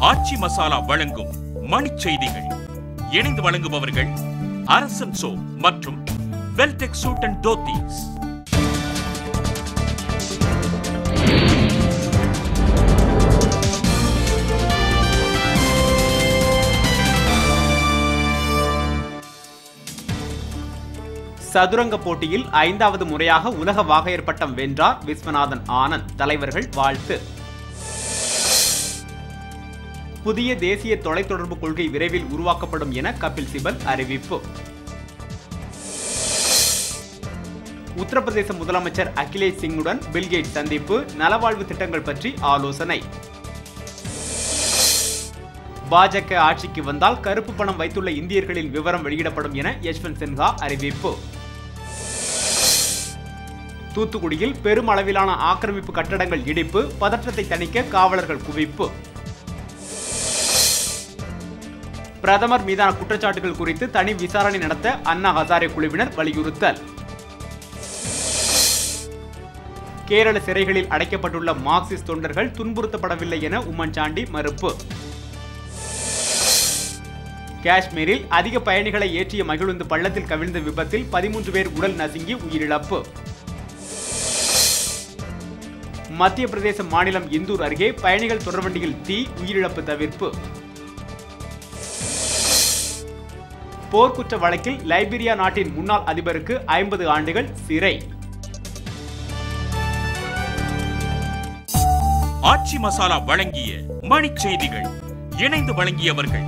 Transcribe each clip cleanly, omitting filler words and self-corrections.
ஆச்சி மசாலா வழங்கும் மணிச் செய்திகள். இணைந்து வழங்குபவர்கள் அரசன் சோ மற்றும் வெல்டெக் சூட் அண்ட் தோத்தீஸ். சதுரங்க போட்டியில் 5வது முறையாக உலக வாகையர் பட்டம் வென்றார் விஸ்வநாதன் ஆனந்த். தலைவர்கள் வாழ்த்து. புதிய தேசிய தொலைத்தொடர்பு கொள்கை விரைவில் உருவாக்கப்படும் என கபில் சிபல் அறிவிப்பு. உத்தரப்பிரதேச முதலமைச்சர் அகிலேஷ் சிங்குடன் பில்கேட் சந்திப்பு. நலவாழ்வு திட்டங்கள் பற்றி ஆலோசனை. பாஜக ஆட்சிக்கு வந்தால் கருப்பு பணம் வைத்துள்ள இந்தியர்களின் விவரம் வெளியிடப்படும் என யஷ்வந்த் சின்ஹா அறிவிப்பு. தூத்துக்குடியில் பெருமளவிலான ஆக்கிரமிப்பு கட்டடங்கள் இடிப்பு. பதற்றத்தை தணிக்க காவலர்கள் குவிப்பு. பிரதமர் மீதான குற்றச்சாட்டுகள் குறித்து தனி விசாரணை நடத்த அண்ணா ஹசாரே குழுவினர் வலியுறுத்தல். கேரள சிறைகளில் அடைக்கப்பட்டுள்ள மார்க்சிஸ்ட் தொண்டர்கள் துன்புறுத்தப்படவில்லை என உம்மன் சாண்டி மறுப்பு. காஷ்மீரில் அதிக பயணிகளை ஏற்றிய மகிழுந்து பள்ளத்தில் கவிழ்ந்த விபத்தில் 13 பேர் உடல் நசுங்கி உயிரிழப்பு. மத்திய பிரதேச மாநிலம் இந்தூர் அருகே பயணிகள் தொடர்வண்டியில் தீ. உயிரிழப்பு தவிர்ப்பு. போர்க்குற்ற வழக்கில் லைபீரியா நாட்டின் முன்னாள் அதிபருக்கு 50 ஆண்டுகள் சிறை. ஆச்சி மசாலா வழங்கிய மணிச் செய்திகள். இணைந்து வழங்கியவர்கள்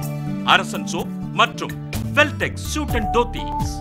அரசன் சோ மற்றும் வெல்டெக் சூட் அண்ட் தோத்தீஸ்.